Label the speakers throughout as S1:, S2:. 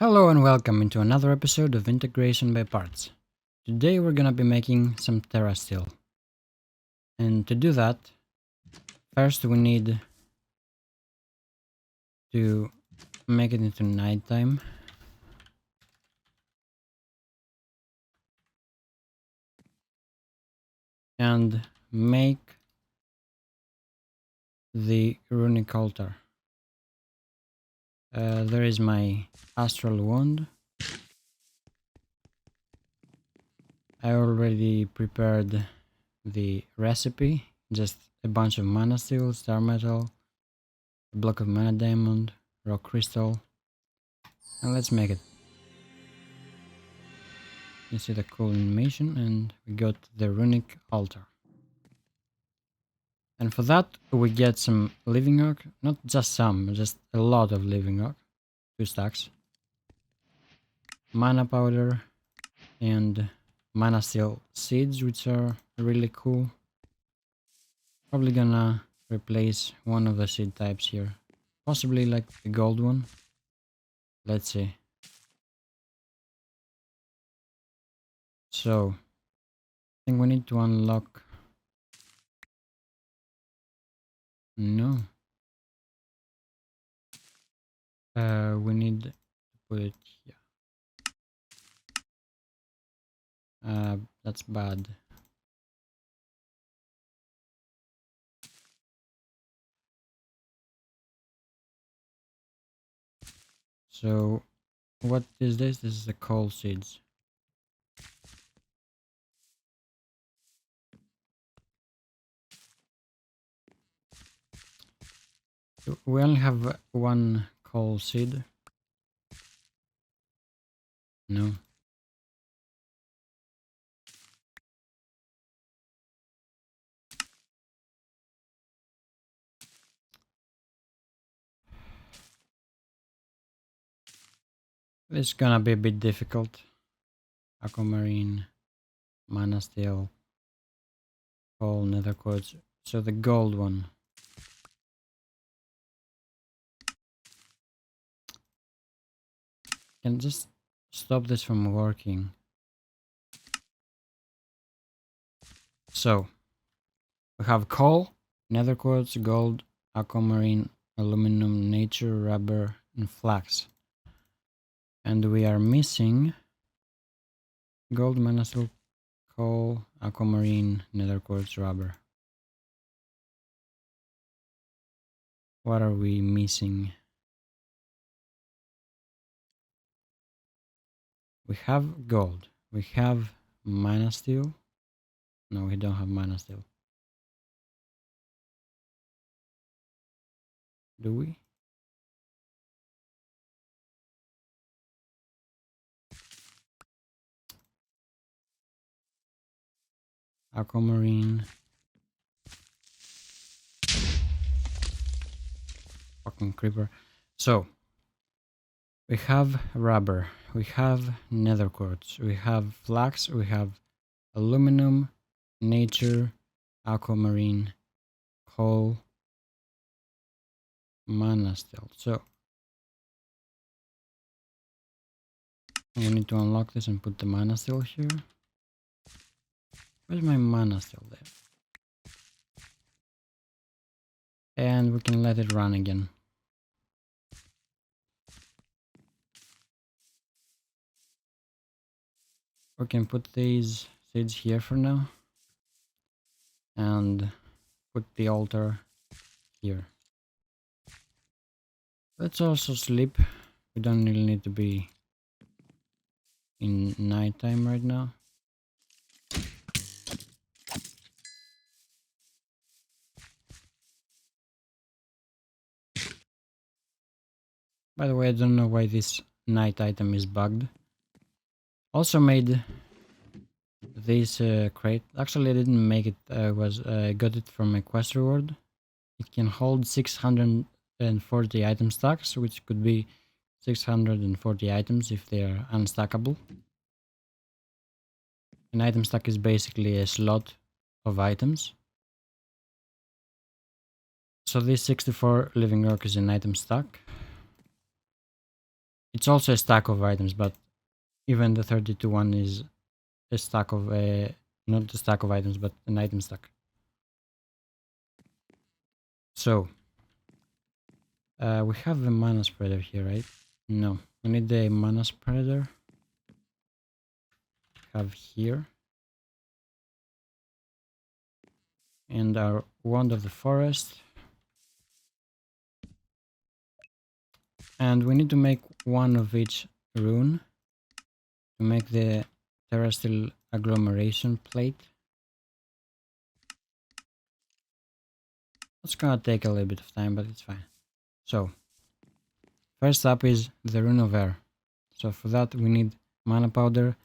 S1: Hello and welcome into another episode of Integration by Parts. Today we're gonna be making some Terrasteel. And to do that, first we need to make it into nighttime. And make the runic altar. There is my astral wound. I already prepared the recipe, just a bunch of mana steel, star metal, a block of mana diamond, rock crystal, and let's make it. You see the cool animation, and we got the runic altar. And for that we get some living rock, not just some, just a lot of living rock, 2 stacks, mana powder, and mana steel seeds, which are really cool. Probably gonna replace one of the seed types here, possibly like the gold one. Let's see. So I think we need to unlock. No, we need to put it here. That's bad. So what is this? This is the coal seeds. We only have one coal seed. No. It's gonna be a bit difficult. Aquamarine, mana steel, coal, nether quartz. So the gold one. Can just stop this from working. So we have coal, nether quartz, gold, aquamarine, aluminum, nature, rubber, and flax. And we are missing gold, mana steel, coal, aquamarine, nether quartz, rubber. What are we missing? We have gold. We have mana steel. No, we don't have mana steel. Do we? Aquamarine. Fucking creeper. So, we have rubber. We have nether quartz. We have flax. We have aluminum, nature, aquamarine, coal, mana steel. So, we need to unlock this and put the mana steel here. Where's my mana steel there? And we can let it run again. We can put these seeds here for now. And put the altar here. Let's also sleep. We don't really need to be in nighttime right now. By the way, I don't know why this night item is bugged. Also made this crate. Actually, I didn't make it. I got it from a quest reward. It can hold 640 item stacks, which could be 640 items if they are unstackable. An item stack is basically a slot of items. So this 64 living rock is an item stack. It's also a stack of items, but even the 32 one is a stack of not a stack of items, but an item stack. So we have the mana spreader here, right? No, we need the mana spreader. Have here, and our wand of the forest. And we need to make one of each rune to make the Terrasteel agglomeration plate. It's gonna take a little bit of time, but it's fine. So, first up is the rune of air. So for that we need mana powder,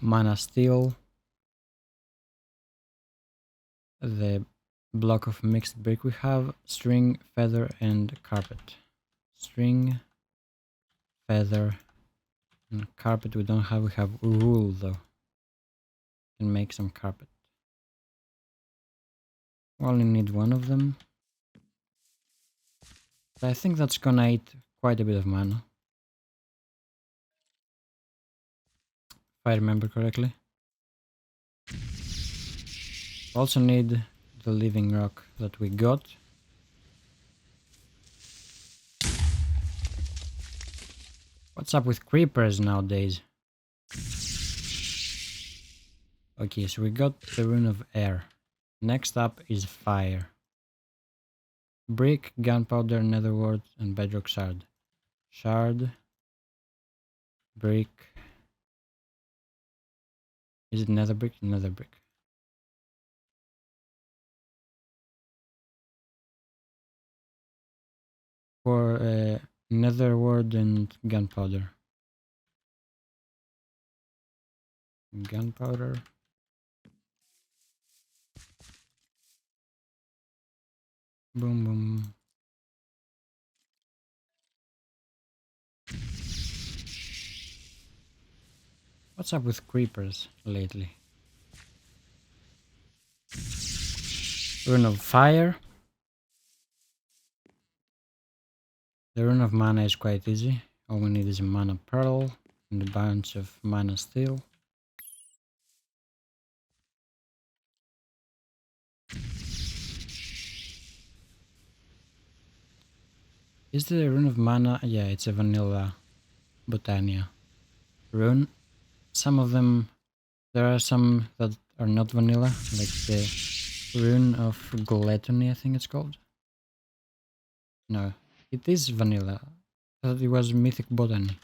S1: mana steel, the block of mixed brick we have, string, feather, and carpet. String, feather, and carpet we don't have. We have wool though. Can make some carpet. We only need one of them. I think that's gonna eat quite a bit of mana, if I remember correctly. Also need the living rock that we got. What's up with creepers nowadays? Okay, so we got the rune of air. Next up is fire. Brick, gunpowder, netherwort, and bedrock shard. Shard. Brick. Is it nether brick? Nether brick. For netherwort and gunpowder. Gunpowder. Boom, boom. What's up with creepers lately? Rune of fire. The rune of mana is quite easy. All we need is a mana pearl and a bunch of mana steel. Is the rune of mana? Yeah, it's a vanilla Botania rune. Some of them, there are some that are not vanilla, like the rune of gluttony, I think it's called. No, it is vanilla. I thought it was mythic botany.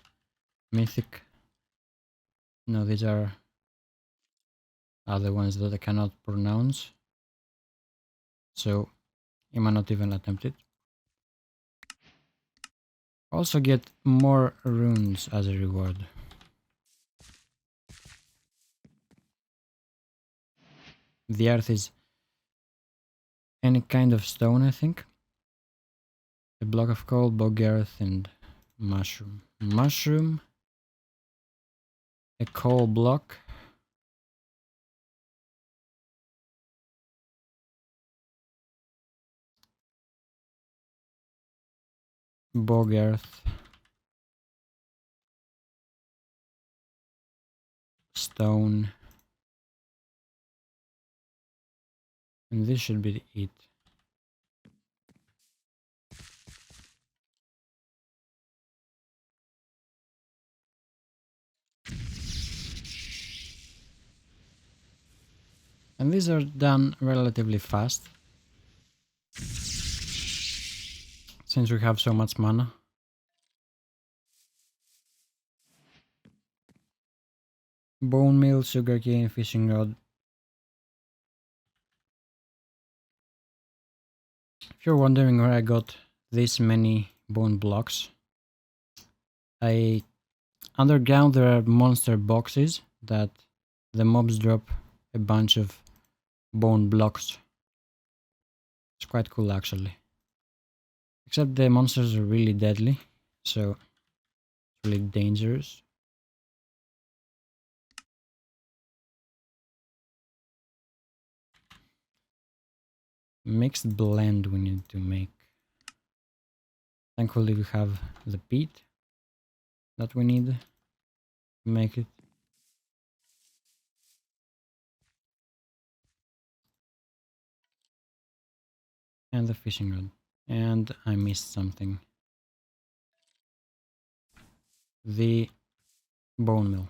S1: Mythic. No, these are other ones that I cannot pronounce. So, you might not even attempt it. Also get more runes as a reward. The earth is any kind of stone, I think. A block of coal, bog earth, and mushroom. Mushroom. A coal block. Bog earth. Stone. And this should be it. And these are done relatively fast, since we have so much mana. Bone meal, sugarcane, fishing rod. If you're wondering where I got this many bone blocks, underground there are monster boxes that the mobs drop a bunch of bone blocks. It's quite cool actually. Except the monsters are really deadly, so it's really dangerous. Mixed blend we need to make. Thankfully we have the peat. that we need to make it. And the fishing rod. And I missed something. The bone meal.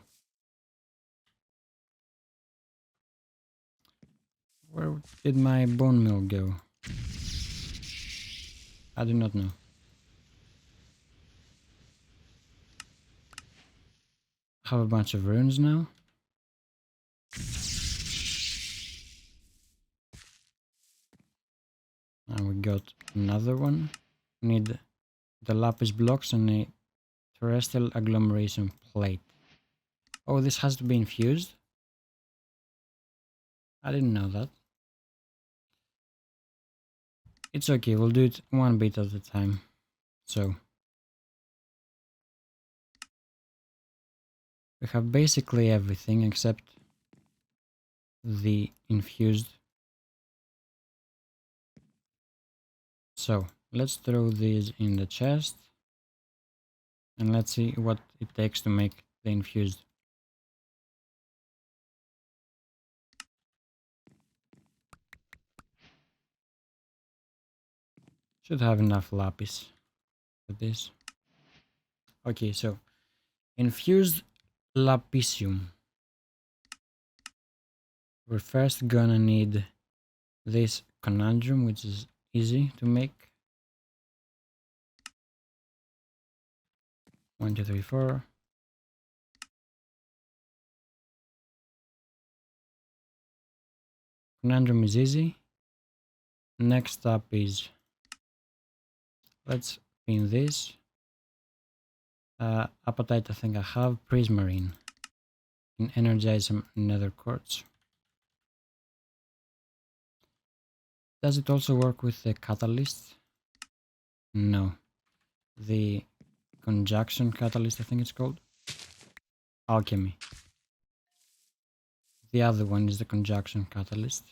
S1: Where did my bone meal go? I do not know. I have a bunch of runes now. And we got another one. We need the lapis blocks and a terrestrial agglomeration plate. Oh, this has to be infused? I didn't know that. It's okay, we'll do it one bit at a time. So, we have basically everything except the infused. So, let's throw these in the chest. And let's see what it takes to make the infused. Should have enough lapis for this. Okay, so infused lapisium. We're first gonna need this conundrum, which is easy to make. 1, 2, 3, 4. Conundrum is easy. Next up is, let's pin this. Appetite, I think I have. Prismarine. And energize some nether quartz. Does it also work with the catalyst? No. The conjunction catalyst, I think it's called. Alchemy. The other one is the conjunction catalyst.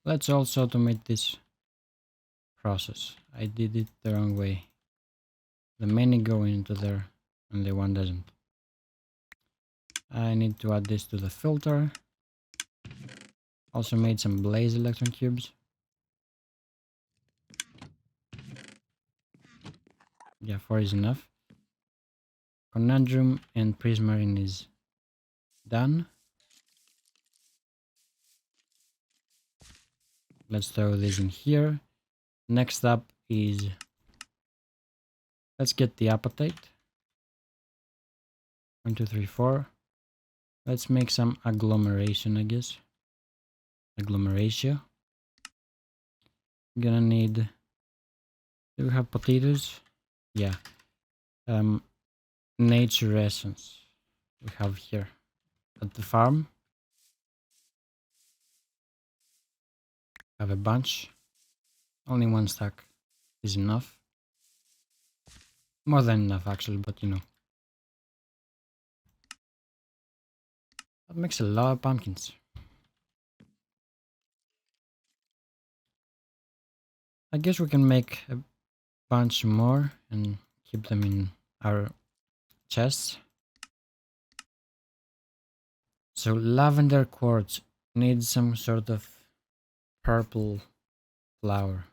S1: Let's also automate this process. I did it the wrong way. The many go into there and the one doesn't. I need to add this to the filter. Also made some blaze electron cubes. Yeah, 4 is enough. Conundrum and prismarine is done. Let's throw this in here. Next up is, let's get the appetite. 1, 2, 3, 4. Let's make some agglomeration, I guess. Agglomeration. Gonna need, do we have potatoes? Yeah. Nature essence we have here at the farm. Have a bunch. Only one stack is enough. More than enough actually, but you know. That makes a lot of pumpkins. I guess we can make a bunch more and keep them in our chests. So lavender quartz needs some sort of purple flower.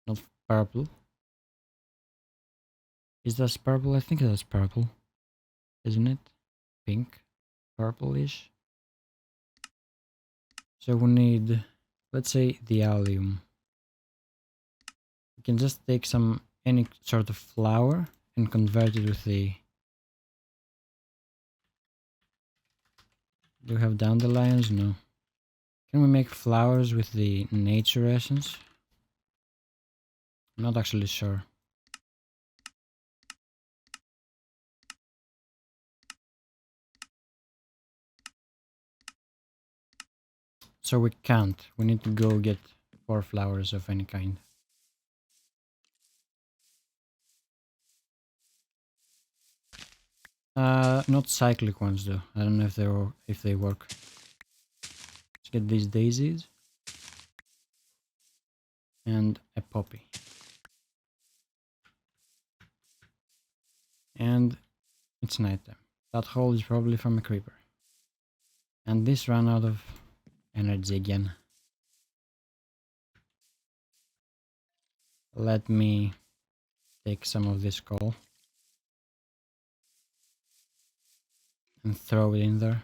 S1: Not purple. Is that purple? I think that's purple. Isn't it? Pink. Purplish. So we need, let's say, the allium. You can just take some, any sort of flower and convert it with the, do we have dandelions? No. Can we make flowers with the nature essence? I'm not actually sure. So we can't. We need to go get 4 flowers of any kind. Not cyclic ones though. I don't know if they work. Let's get these daisies. And a poppy. And it's nighttime. That hole is probably from a creeper. And this ran out of energy again. Let me take some of this coal and throw it in there.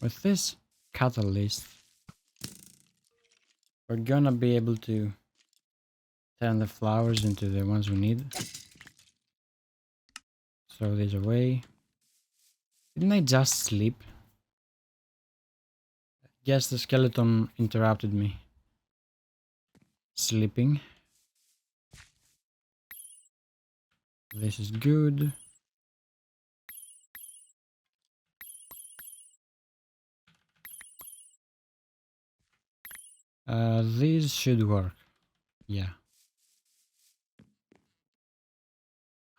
S1: With this catalyst, we're gonna be able to turn the flowers into the ones we need. Throw this away. Didn't I just sleep? Guess the skeleton interrupted me. Sleeping. This is good. These should work. Yeah.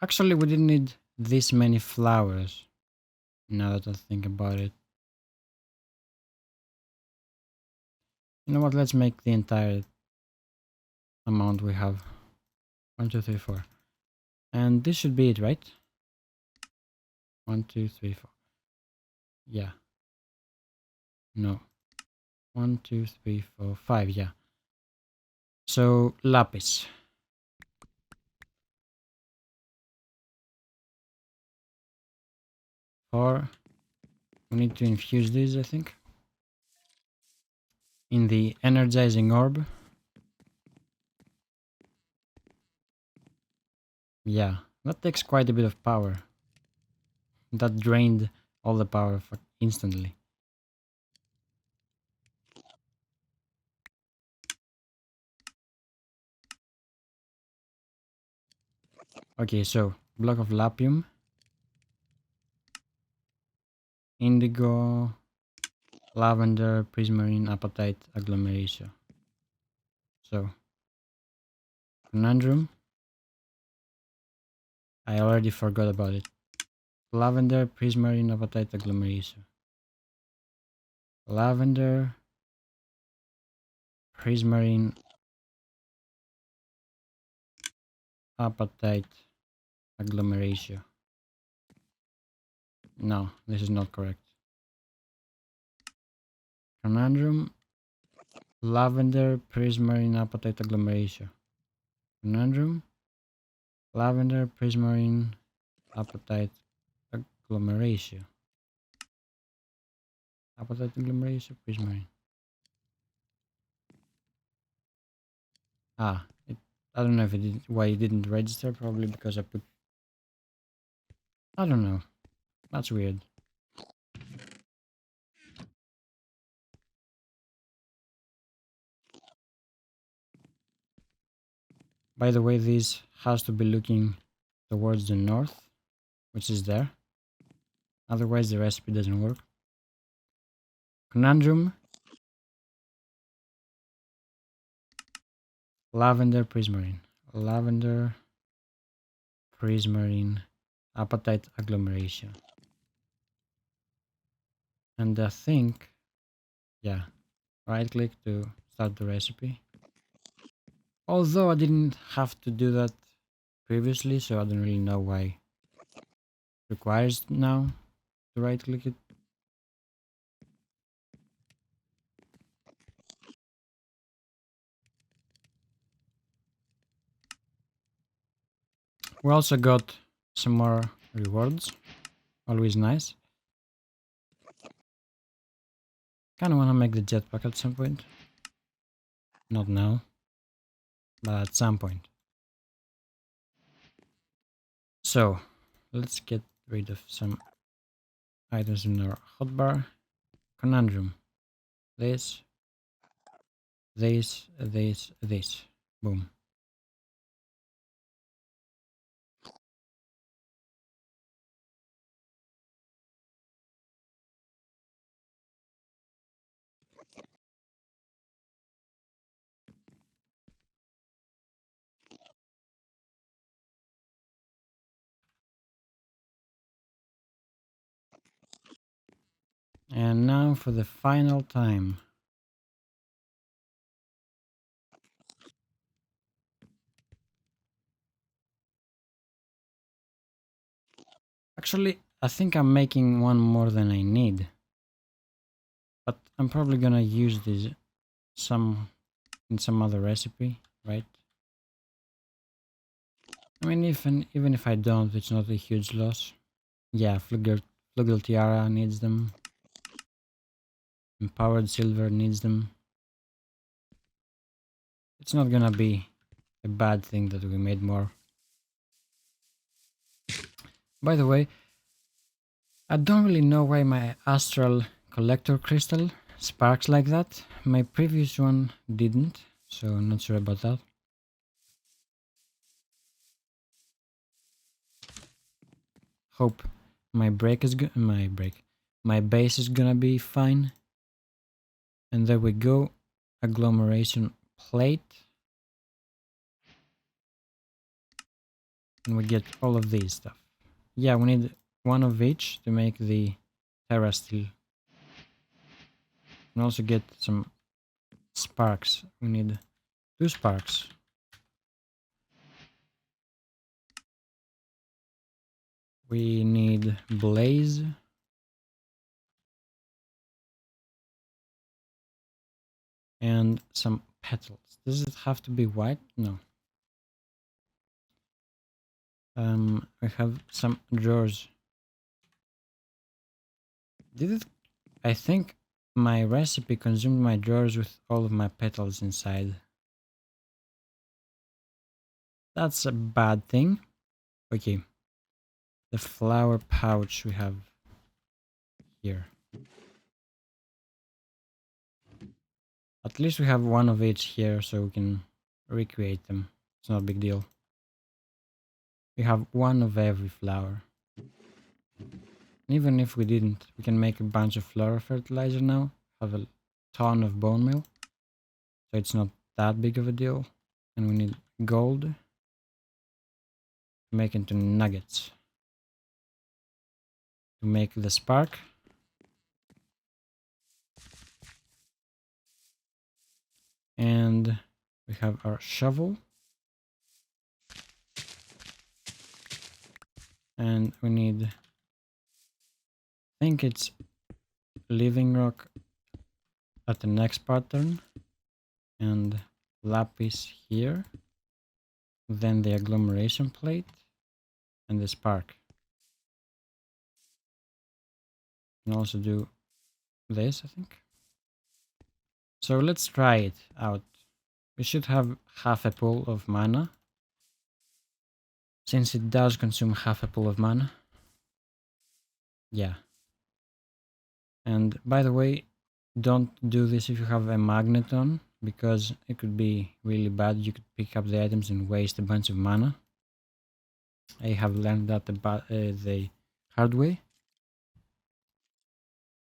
S1: Actually, we didn't need this many flowers. Now that I think about it. You know what? Let's make the entire amount we have. 1, 2, 3, 4. And this should be it, right? 1, 2, 3, 4. Yeah. No. 1, 2, 3, 4, 5. Yeah. So, lapis. 4. We need to infuse these, I think. In the energizing orb. Yeah. That takes quite a bit of power. That drained all the power instantly. Okay, so block of lapium, indigo, lavender, prismarine, apatite, agglomeration. So, conundrum. I already forgot about it. Lavender, prismarine, apatite, agglomeration. Lavender, prismarine, apatite, agglomeration. No, this is not correct. Conundrum, lavender, prismarine, apatite, agglomeration. Conundrum, lavender, prismarine, apatite, agglomeration. Apatite, agglomeration, prismarine. I don't know if it did, why it didn't register. Probably because I put. I don't know. That's weird. By the way, this has to be looking towards the north, which is there. Otherwise, the recipe doesn't work. Conundrum. Lavender, prismarine. Lavender, prismarine, apatite, agglomeration. And I think, yeah, right click to start the recipe. Although I didn't have to do that previously, so I don't really know why it requires now to right click it. We also got some more rewards. Always nice. Kinda wanna make the jetpack at some point. Not now, but at some point. So, let's get rid of some items in our hotbar. Conundrum. This. This. Boom. And now for the final time. Actually, I think I'm making one more than I need. But I'm probably gonna use this in some other recipe, right? I mean, even if I don't, it's not a huge loss. Yeah, Flugel Tiara needs them. Empowered Silver needs them. It's not gonna be a bad thing that we made more. By the way, I don't really know why my Astral Collector Crystal sparks like that. My previous one didn't, so I'm not sure about that. Hope my my base is gonna be fine. And there we go. Agglomeration plate. And we get all of these stuff. Yeah, we need one of each to make the Terrasteel. And also get some sparks. We need 2 sparks. We need blaze. And some petals. Does it have to be white? No. I have some drawers. Did it? I think my recipe consumed my drawers with all of my petals inside. That's a bad thing. Okay. The flower pouch we have here. At least we have one of each here so we can recreate them. It's not a big deal. We have one of every flower. Even if we didn't, we can make a bunch of flower fertilizer now. Have a ton of bone meal. So it's not that big of a deal. And we need gold to make into nuggets. To make the spark. And we have our shovel. And we need, I think it's living rock at the next pattern. And lapis here. Then the agglomeration plate. And the spark. And also do this, I think. So let's try it out. We should have half a pool of mana. Since it does consume half a pool of mana. Yeah. And by the way, don't do this if you have a magnet on, because it could be really bad. You could pick up the items and waste a bunch of mana. I have learned that the hard way.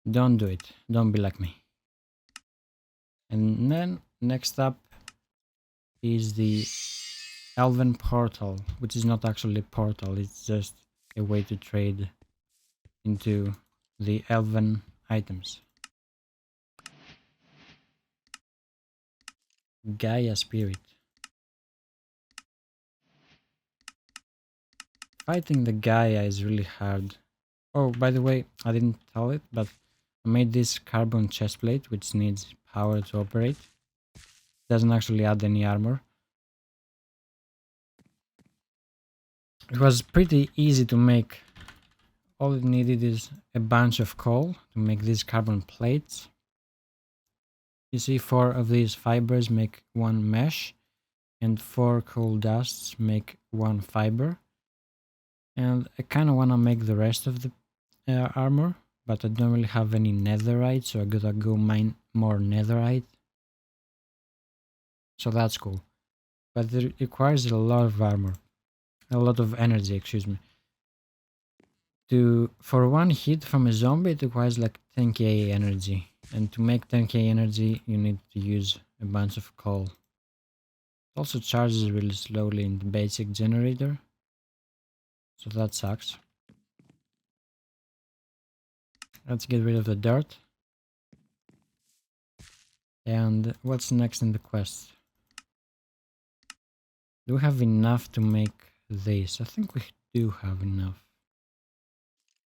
S1: Don't do it. Don't be like me. And then next up is the Elven Portal, which is not actually a portal, it's just a way to trade into the Elven items. Gaia Spirit. Fighting the Gaia is really hard. Oh, by the way, I didn't tell it, but I made this carbon chestplate, which needs power to operate. Doesn't actually add any armor. It was pretty easy to make. All it needed is a bunch of coal to make these carbon plates. You see, 4 of these fibers make 1 mesh, and 4 coal dusts make 1 fiber. And I kind of want to make the rest of the armor, but I don't really have any netherite, so I gotta go mine more netherite. So that's cool. But it requires a lot of armor. A lot of energy, excuse me. For 1 hit from a zombie, it requires like 10k energy. And to make 10k energy, you need to use a bunch of coal. It also charges really slowly in the basic generator. So that sucks. Let's get rid of the dirt. And what's next in the quest? Do we have enough to make this? I think we do have enough.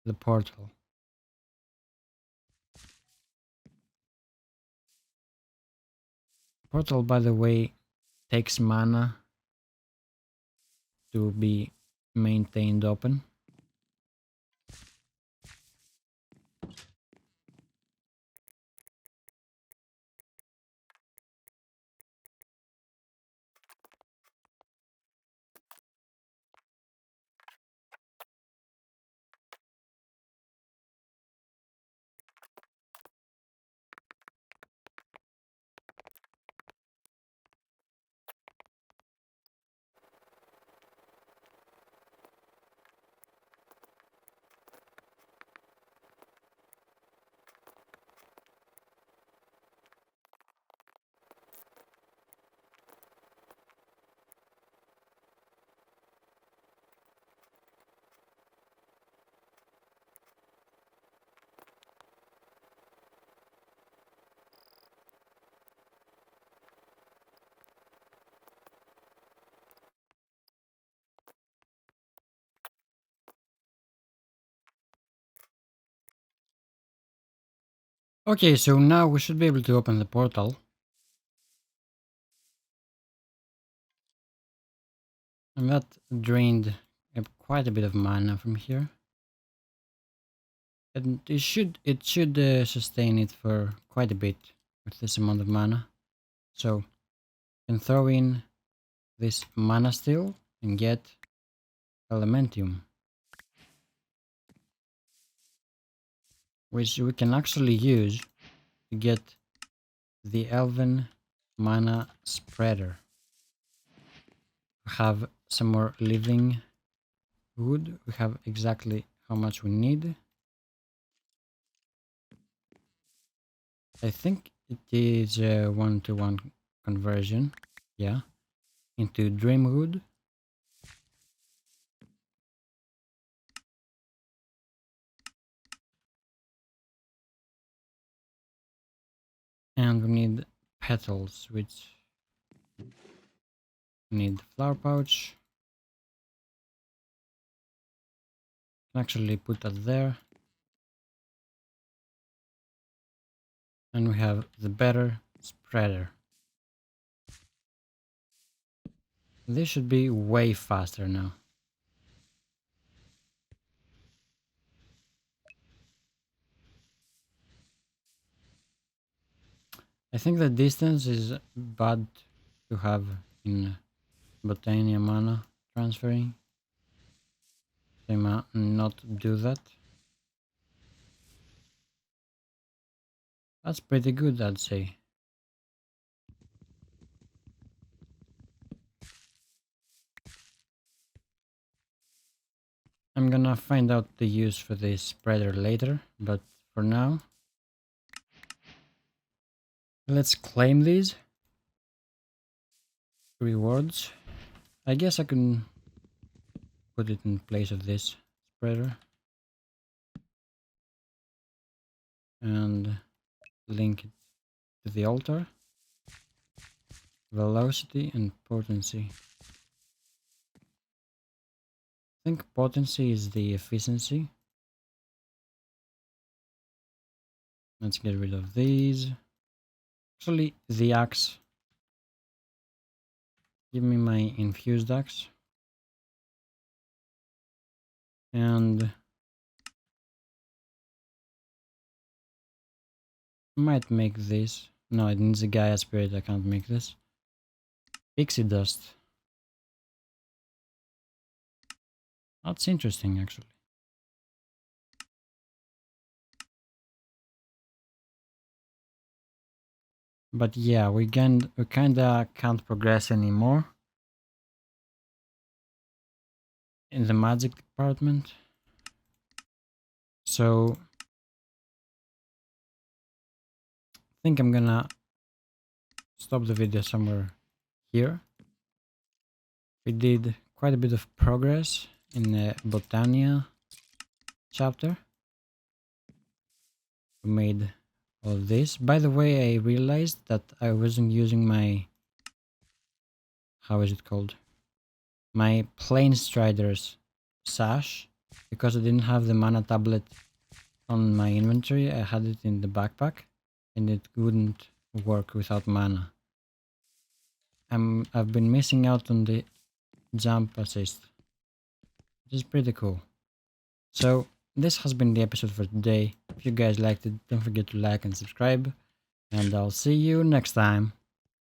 S1: the portal. Portal, by the way, takes mana to be maintained open. Okay, so now we should be able to open the portal. And that drained quite a bit of mana from here. And it should sustain it for quite a bit with this amount of mana. So you can throw in this mana steel and get elementium, which we can actually use to get the elven mana spreader. We have some more living wood. We have exactly how much we need. I think it is a 1-to-1 conversion, yeah, into dreamwood. And we need petals, which need flower pouch. Can actually put that there. And we have the better spreader. This should be way faster now. I think the distance is bad to have in Botania mana transferring. So I might not do that. That's pretty good, I'd say. I'm gonna find out the use for this spreader later, but for now, let's claim these rewards. I guess I can put it in place of this spreader and link it to the altar. Velocity and potency. I think potency is the efficiency. Let's get rid of these. Actually, the axe. Give me my infused axe. And might make this. No, it needs a Gaia spirit. I can't make this. Pixie dust. That's interesting, actually. But yeah, we kinda can't progress anymore in the magic department. So I think I'm gonna stop the video somewhere here. We did quite a bit of progress in the Botania chapter. We made all this. By the way, I realized that I wasn't using my, how is it called? My Plane Strider's sash. because I didn't have the mana tablet on my inventory. I had it in the backpack and it wouldn't work without mana. I've been missing out on the jump assist, which is pretty cool. So this has been the episode for today. If you guys liked it, don't forget to like and subscribe, and I'll see you next time.